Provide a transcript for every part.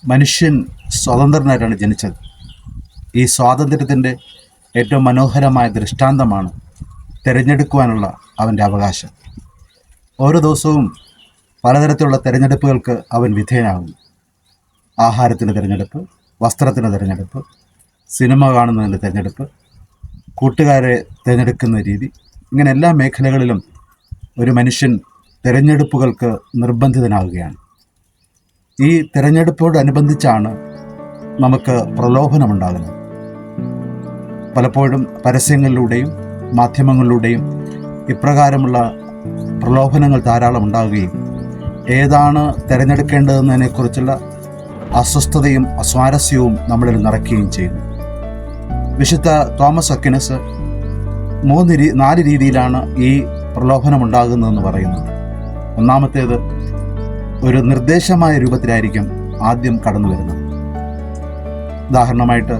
മനുഷ്യൻ സ്വതന്ത്രനായിട്ടാണ് ജനിച്ചത്. ഈ സ്വാതന്ത്ര്യത്തിൻ്റെ ഏറ്റവും മനോഹരമായ ദൃഷ്ടാന്തമാണ് തിരഞ്ഞെടുക്കുവാനുള്ള അവൻ്റെ അവകാശം. ഓരോ ദിവസവും പലതരത്തിലുള്ള തിരഞ്ഞെടുപ്പുകൾക്ക് അവൻ വിധേയനാകുന്നു. ആഹാരത്തിൻ്റെ തിരഞ്ഞെടുപ്പ്, വസ്ത്രത്തിൻ്റെ തിരഞ്ഞെടുപ്പ്, സിനിമ കാണുന്നതിൻ്റെ തിരഞ്ഞെടുപ്പ്, കൂട്ടുകാരെ തിരഞ്ഞെടുക്കുന്ന രീതി, ഇങ്ങനെ എല്ലാ മേഖലകളിലും ഒരു മനുഷ്യൻ തിരഞ്ഞെടുപ്പുകൾക്ക് നിർബന്ധിതനാവുകയാണ്. ഈ തിരഞ്ഞെടുപ്പോടനുബന്ധിച്ചാണ് നമുക്ക് പ്രലോഭനമുണ്ടാകുന്നത്. പലപ്പോഴും പരസ്യങ്ങളിലൂടെയും മാധ്യമങ്ങളിലൂടെയും ഇപ്രകാരമുള്ള പ്രലോഭനങ്ങൾ ധാരാളം ഉണ്ടാവുകയും ഏതാണ് തിരഞ്ഞെടുക്കേണ്ടതെന്നതിനെക്കുറിച്ചുള്ള അസ്വസ്ഥതയും അസ്വാരസ്യവും നമ്മളിൽ നിറയ്ക്കുകയും ചെയ്യുന്നു. വിശുദ്ധ തോമസ് അക്വിനസ് 4 രീതിയിലാണ് ഈ പ്രലോഭനമുണ്ടാകുന്നതെന്ന് പറയുന്നത്. ഒന്നാമത്തേത്, ഒരു നിർദ്ദേശമായ രൂപത്തിലായിരിക്കും ആദ്യം കടന്നു വരുന്നത്. ഉദാഹരണമായിട്ട്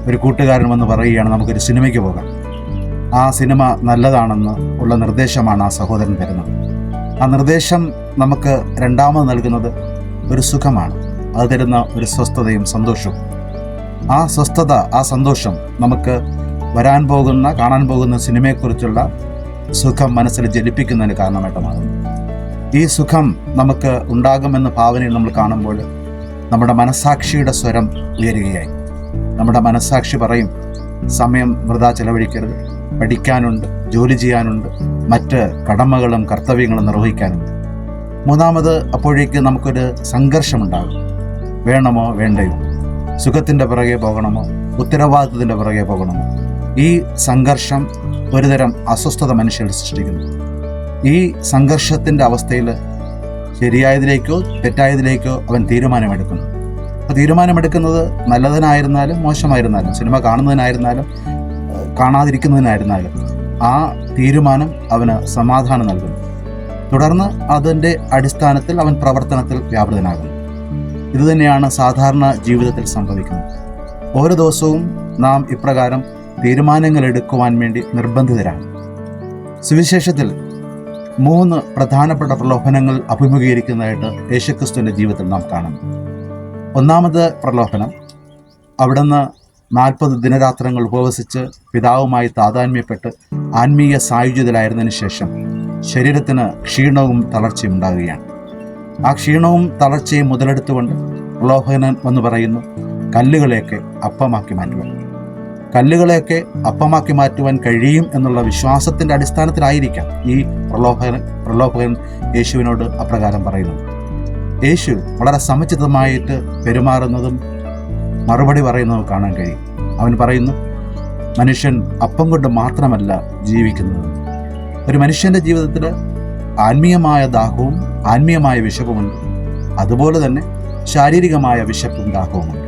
ഒരു കൂട്ടുകാരൻ വന്ന് പറയുകയാണ്, നമുക്കൊരു സിനിമയ്ക്ക് പോകാം. ആ സിനിമ നല്ലതാണെന്ന് ഉള്ള നിർദ്ദേശമാണ് ആ സഹോദരൻ തരുന്നത്. ആ നിർദ്ദേശം നമുക്ക് രണ്ടാമത് നൽകുന്നത് ഒരു സുഖമാണ്. അത് തരുന്ന ഒരു സ്വസ്ഥതയും സന്തോഷവും. ആ സ്വസ്ഥത, ആ സന്തോഷം നമുക്ക് കാണാൻ പോകുന്ന സിനിമയെക്കുറിച്ചുള്ള സുഖം മനസ്സിൽ ജലിപ്പിക്കുന്നതിന് കാരണമായിട്ട് മാറുന്നു. ഈ സുഖം നമുക്ക് ഉണ്ടാകുമെന്ന ഭാവനയിൽ നമ്മൾ കാണുമ്പോൾ നമ്മുടെ മനസ്സാക്ഷിയുടെ സ്വരം ഉയരുകയായി. നമ്മുടെ മനസ്സാക്ഷി പറയും, സമയം വൃഥാ ചെലവഴിക്കരുത്, പഠിക്കാനുണ്ട്, ജോലി ചെയ്യാനുണ്ട്, മറ്റ് കടമകളും കർത്തവ്യങ്ങളും നിർവഹിക്കാനുണ്ട്. മൂന്നാമത്, അപ്പോഴേക്ക് നമുക്കൊരു സംഘർഷമുണ്ടാകും. വേണമോ വേണ്ടയോ, സുഖത്തിൻ്റെ പുറകെ പോകണമോ, ഉത്തരവാദിത്വത്തിൻ്റെ പുറകെ പോകണമോ? ഈ സംഘർഷം ഒരുതരം അസ്വസ്ഥത മനുഷ്യരിൽ സൃഷ്ടിക്കുന്നു. ഈ സംഘർഷത്തിൻ്റെ അവസ്ഥയിൽ ശരിയായതിലേക്കോ തെറ്റായതിലേക്കോ അവൻ തീരുമാനമെടുക്കുന്നു. അപ്പോൾ തീരുമാനമെടുക്കുന്നത് നല്ലതിനായിരുന്നാലും മോശമായിരുന്നാലും, സിനിമ കാണുന്നതിനായിരുന്നാലും കാണാതിരിക്കുന്നതിനായിരുന്നാലും, ആ തീരുമാനം അവന് സമാധാനം നൽകുന്നു. തുടർന്ന് അതിൻ്റെ അടിസ്ഥാനത്തിൽ അവൻ പ്രവർത്തനത്തിൽ വ്യാപൃതനാകുന്നു. ഇതുതന്നെയാണ് സാധാരണ ജീവിതത്തിൽ സംഭവിക്കുന്നത്. ഓരോ ദിവസവും നാം ഇപ്രകാരം തീരുമാനങ്ങൾ എടുക്കുവാൻ വേണ്ടി നിർബന്ധിതരാണ്. സുവിശേഷത്തിൽ 3 പ്രധാനപ്പെട്ട പ്രലോഭനങ്ങൾ അഭിമുഖീകരിക്കുന്നതായിട്ട് യേശുക്രിസ്തുവിൻ്റെ ജീവിതത്തിൽ നാം കാണുന്നു. ഒന്നാമത് പ്രലോഭനം, അവിടുന്ന് 40 ദിനരാത്രങ്ങൾ ഉപവസിച്ച് പിതാവുമായി താതാത്മ്യപ്പെട്ട് ആത്മീയ സായുജ്യത്തിലായിരുന്നതിന് ശേഷം ശരീരത്തിന് ക്ഷീണവും തളർച്ചയും ഉണ്ടാകുകയാണ്. ആ ക്ഷീണവും തളർച്ചയും മുതലെടുത്തുകൊണ്ട് പ്രലോഭനൻ എന്ന് പറയുന്നു, കല്ലുകളെയൊക്കെ അപ്പമാക്കി മാറ്റുവാൻ. കല്ലുകളെയൊക്കെ അപ്പമാക്കി മാറ്റുവാൻ കഴിയും എന്നുള്ള വിശ്വാസത്തിൻ്റെ അടിസ്ഥാനത്തിലായിരിക്കാം ഈ പ്രലോഭകൻ യേശുവിനോട് അപ്രകാരം പറയുന്നത്. യേശു വളരെ സമുചിതമായിട്ട് പെരുമാറുന്നതും മറുപടി പറയുന്നതും കാണാൻ കഴിയും. അവൻ പറയുന്നു, മനുഷ്യൻ അപ്പം കൊണ്ട് മാത്രമല്ല ജീവിക്കുന്നത്. ഒരു മനുഷ്യൻ്റെ ജീവിതത്തിൽ ആത്മീയമായ ദാഹവും ആത്മീയമായ വിശപ്പുമുണ്ട്. അതുപോലെ തന്നെ ശാരീരികമായ വിശപ്പും ദാഹവുമുണ്ട്.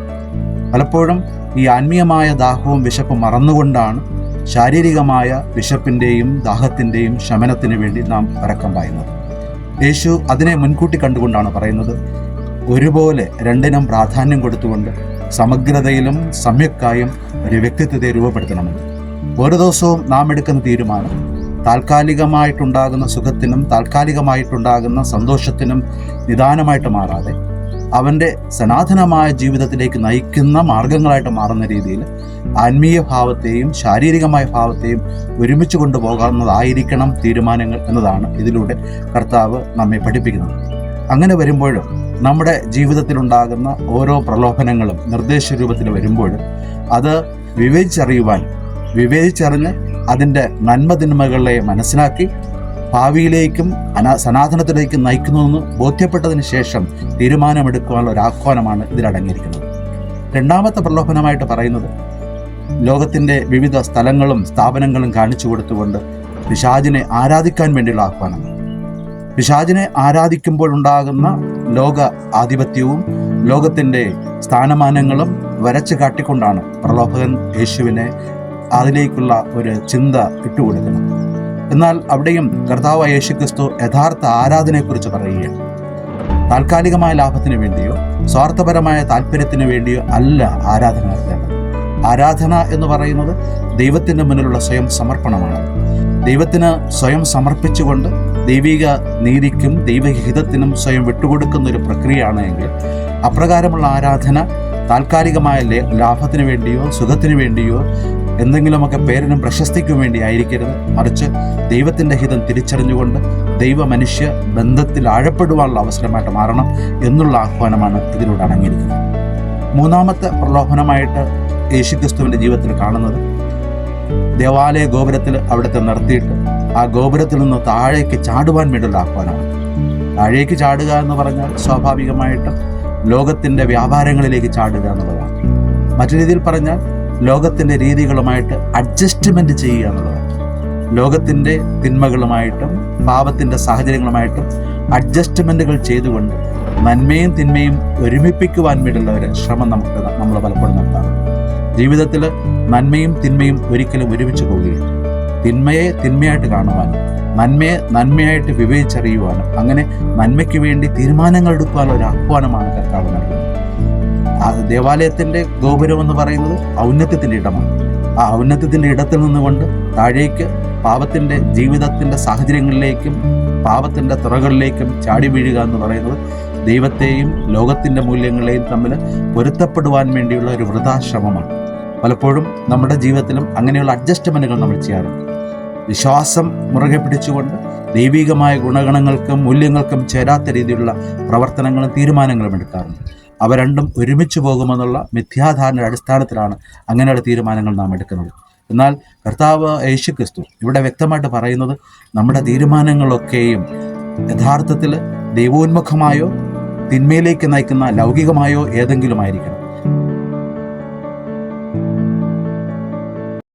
പലപ്പോഴും ഈ ആത്മീയമായ ദാഹവും വിശപ്പും മറന്നുകൊണ്ടാണ് ശാരീരികമായ വിശപ്പിൻ്റെയും ദാഹത്തിൻ്റെയും ശമനത്തിന് വേണ്ടി നാം പരക്കം പായുന്നത്. യേശു അതിനെ മുൻകൂട്ടി കണ്ടുകൊണ്ടാണ് പറയുന്നത്, ഒരുപോലെ രണ്ടിനും പ്രാധാന്യം കൊടുത്തുകൊണ്ട് സമഗ്രതയിലും സമ്യക്കായും ഒരു വ്യക്തിത്വത്തെ രൂപപ്പെടുത്തണമെന്ന്. ഓരോ ദിവസവും നാം എടുക്കുന്ന തീരുമാനം താൽക്കാലികമായിട്ടുണ്ടാകുന്ന സുഖത്തിനും താൽക്കാലികമായിട്ടുണ്ടാകുന്ന സന്തോഷത്തിനും നിദാനമായിട്ട് മാറാതെ അവൻ്റെ സനാതനമായ ജീവിതത്തിലേക്ക് നയിക്കുന്ന മാർഗങ്ങളായിട്ട് മാറുന്ന രീതിയിൽ ആത്മീയ ഭാവത്തെയും ശാരീരികമായ ഭാവത്തെയും ഒരുമിച്ച് കൊണ്ടുപോകാവുന്നതായിരിക്കണം തീരുമാനങ്ങൾ എന്നതാണ് ഇതിലൂടെ കർത്താവ് നമ്മെ പഠിപ്പിക്കുന്നത്. അങ്ങനെ വരുമ്പോഴും നമ്മുടെ ജീവിതത്തിലുണ്ടാകുന്ന ഓരോ പ്രലോഭനങ്ങളും നിർദ്ദേശ രൂപത്തിൽ വരുമ്പോഴും അത് വിവേചിച്ചറിഞ്ഞ് അതിൻ്റെ നന്മതിന്മകളെ മനസ്സിലാക്കി ഭാവിയിലേക്കും സനാതനത്തിലേക്കും നയിക്കുന്നുവെന്ന് ബോധ്യപ്പെട്ടതിന് ശേഷം തീരുമാനമെടുക്കുവാനുള്ള ഒരു ആഹ്വാനമാണ് ഇതിലടങ്ങിയിരിക്കുന്നത്. രണ്ടാമത്തെ പ്രലോഭനമായിട്ട് പറയുന്നത്, ലോകത്തിൻ്റെ വിവിധ സ്ഥലങ്ങളും സ്ഥാപനങ്ങളും കാണിച്ചു കൊടുത്തുകൊണ്ട് പിശാചിനെ ആരാധിക്കാൻ വേണ്ടിയുള്ള ആഹ്വാനമാണ്. പിശാചിനെ ആരാധിക്കുമ്പോഴുണ്ടാകുന്ന ലോക ആധിപത്യവും ലോകത്തിൻ്റെ സ്ഥാനമാനങ്ങളും വരച്ച് കാട്ടിക്കൊണ്ടാണ് പ്രലോഭകൻ യേശുവിനെ അതിലേക്കുള്ള ഒരു ചിന്ത ഇട്ടുകൊടുക്കുന്നത്. എന്നാൽ അവിടെയും കർത്താവായ യേശുക്രിസ്തു യഥാർത്ഥ ആരാധനയെക്കുറിച്ച് പറയുകയാണ്. താൽക്കാലികമായ ലാഭത്തിന് വേണ്ടിയോ സ്വാർത്ഥപരമായ താല്പര്യത്തിന് വേണ്ടിയോ അല്ല ആരാധന നടത്തേണ്ടത്. ആരാധന എന്ന് പറയുന്നത് ദൈവത്തിൻ്റെ മുന്നിലുള്ള സ്വയം സമർപ്പണമാണ്. ദൈവത്തിന് സ്വയം സമർപ്പിച്ചുകൊണ്ട് ദൈവിക നീതിക്കും ദൈവഹിതത്തിനും സ്വയം വിട്ടുകൊടുക്കുന്ന ഒരു പ്രക്രിയയാണ് എങ്കിൽ അപ്രകാരമുള്ള ആരാധന താൽക്കാലികമായ ലാഭത്തിന് വേണ്ടിയോ സുഖത്തിന് വേണ്ടിയോ എന്തെങ്കിലുമൊക്കെ പേരിനും പ്രശസ്തിക്കും വേണ്ടി ആയിരിക്കരുത്. മറിച്ച് ദൈവത്തിൻ്റെ ഹിതം തിരിച്ചറിഞ്ഞുകൊണ്ട് ദൈവ മനുഷ്യ ബന്ധത്തിൽ ആഴപ്പെടുവാനുള്ള അവസരമായിട്ട് മാറണം എന്നുള്ള ആഹ്വാനമാണ് ഇതിലൂടെ അടങ്ങിയിരിക്കുന്നത്. മൂന്നാമത്തെ പ്രലോഭനമായിട്ട് യേശുക്രിസ്തുവിൻ്റെ ജീവിതത്തിൽ കാണുന്നത് ദേവാലയ ഗോപുരത്തിൽ അവിടുത്തെ നിർത്തിയിട്ട് ആ ഗോപുരത്തിൽ നിന്ന് താഴേക്ക് ചാടുവാൻ വേണ്ടിയുള്ള ആഹ്വാനമാണ്. താഴേക്ക് ചാടുക എന്ന് പറഞ്ഞാൽ സ്വാഭാവികമായിട്ടും ലോകത്തിൻ്റെ വ്യാപാരങ്ങളിലേക്ക് ചാടുക എന്നുള്ളതാണ്. മറ്റു രീതിയിൽ പറഞ്ഞാൽ ലോകത്തിൻ്റെ രീതികളുമായിട്ട് അഡ്ജസ്റ്റ്മെൻറ്റ് ചെയ്യുക എന്നുള്ളതാണ്. ലോകത്തിൻ്റെ തിന്മകളുമായിട്ടും പാപത്തിൻ്റെ സാഹചര്യങ്ങളുമായിട്ടും അഡ്ജസ്റ്റ്മെൻറ്റുകൾ ചെയ്തുകൊണ്ട് നന്മയും തിന്മയും ഒരുമിപ്പിക്കുവാൻ വേണ്ടിയുള്ള ഒരു ശ്രമം നമ്മൾ പലപ്പോഴും നടത്താറുണ്ട്. ജീവിതത്തിൽ നന്മയും തിന്മയും ഒരിക്കലും ഒരുമിച്ച് പോവുകയില്ല. തിന്മയെ തിന്മയായിട്ട് കാണുവാനും നന്മയെ നന്മയായിട്ട് വിവേചിച്ചറിയുവാനും അങ്ങനെ നന്മയ്ക്ക് വേണ്ടി തീരുമാനങ്ങൾ എടുക്കുവാനുള്ള ഒരു ആഹ്വാനമാണ് കർത്താവ് നൽകുന്നത്. ആ ദേവാലയത്തിൻ്റെ ഗോപുരം എന്ന് പറയുന്നത് ഔന്നത്യത്തിൻ്റെ ഇടമാണ്. ആ ഔന്നത്യത്തിൻ്റെ ഇടത്തിൽ നിന്നുകൊണ്ട് താഴേക്ക് പാപത്തിൻ്റെ ജീവിതത്തിൻ്റെ സാഹചര്യങ്ങളിലേക്കും പാപത്തിൻ്റെ തുറകളിലേക്കും ചാടി വീഴുക എന്ന് പറയുന്നത് ദൈവത്തെയും ലോകത്തിൻ്റെ മൂല്യങ്ങളെയും തമ്മിൽ പൊരുത്തപ്പെടുവാൻ വേണ്ടിയുള്ള ഒരു വൃഥാശ്രമമാണ്. പലപ്പോഴും നമ്മുടെ ജീവിതത്തിലും അങ്ങനെയുള്ള അഡ്ജസ്റ്റ്മെൻറ്റുകൾ നമ്മൾ ചെയ്യാറുണ്ട്. വിശ്വാസം മുറുകെ പിടിച്ചുകൊണ്ട് ദൈവികമായ ഗുണഗണങ്ങൾക്കും മൂല്യങ്ങൾക്കും ചേരാത്ത രീതിയിലുള്ള പ്രവർത്തനങ്ങളും തീരുമാനങ്ങളും എടുക്കാറുണ്ട്. അവ രണ്ടും ഒരുമിച്ച് പോകുമെന്നുള്ള മിഥ്യാധാരണയുടെ അടിസ്ഥാനത്തിലാണ് അങ്ങനെയുള്ള തീരുമാനങ്ങൾ നാം എടുക്കുന്നത്. എന്നാൽ കർത്താവ് യേശുക്രിസ്തു ഇവിടെ വ്യക്തമായിട്ട് പറയുന്നത് നമ്മുടെ തീരുമാനങ്ങളൊക്കെയും യഥാർത്ഥത്തിൽ ദൈവോന്മുഖമായോ തിന്മയിലേക്ക് നയിക്കുന്ന ലൗകികമായോ ഏതെങ്കിലും ആയിരിക്കണം.